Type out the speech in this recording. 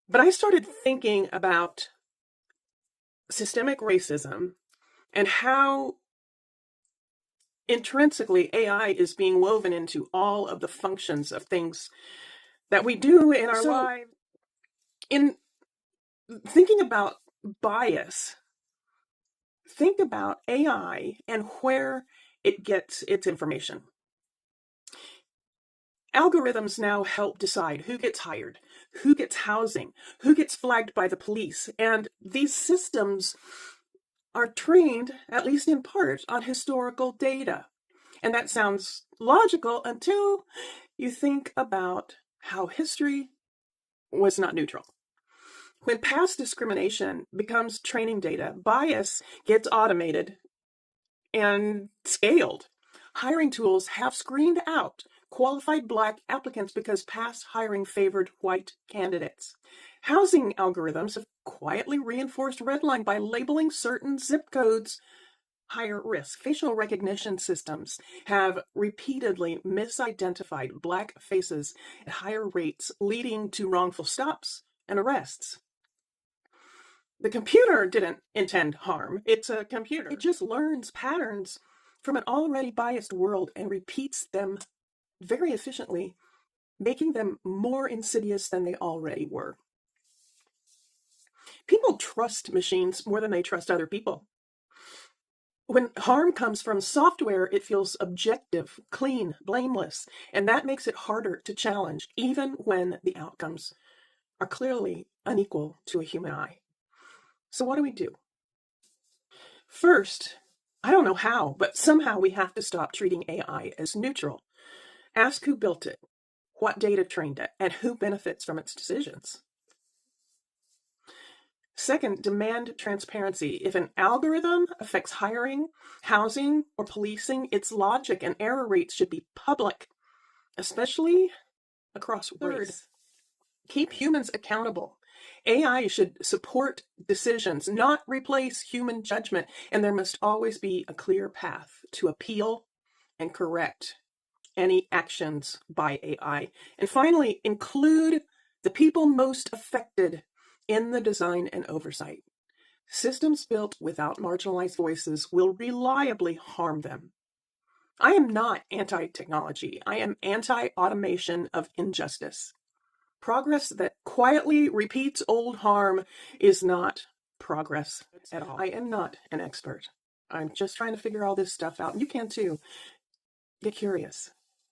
But I started thinking about systemic racism and how intrinsically AI is being woven into all of the functions of things that we do in our lives. In thinking about bias, think about AI and where it gets its information. Algorithms now help decide who gets hired, who gets housing, who gets flagged by the police, and these systems are trained, at least in part, on historical data. And that sounds logical until you think about how history was not neutral. When past discrimination becomes training data, bias gets automated and scaled. Hiring tools have screened out qualified Black applicants because past hiring favored white candidates. Housing algorithms have quietly reinforced redlining by labeling certain zip codes higher risk. Facial recognition systems have repeatedly misidentified Black faces at higher rates, leading to wrongful stops and arrests. The computer didn't intend harm. It's a computer. It just learns patterns from an already biased world and repeats them very efficiently, making them more insidious than they already were. People trust machines more than they trust other people. When harm comes from software, it feels objective, clean, blameless, and that makes it harder to challenge, even when the outcomes are clearly unequal to a human eye. So what do we do? First, I don't know how, but somehow we have to stop treating AI as neutral. Ask who built it, what data trained it, and who benefits from its decisions. Second, demand transparency. If an algorithm affects hiring, housing, or policing, its logic and error rates should be public, especially across race. Keep humans accountable. AI should support decisions, not replace human judgment, and there must always be a clear path to appeal and correct any actions by AI. And finally, include the people most affected in the design and oversight. Systems built without marginalized voices will reliably harm them. I am not anti-technology. I am anti-automation of injustice. Progress that quietly repeats old harm is not progress at all. I am not an expert. I'm just trying to figure all this stuff out. You can too. Get curious.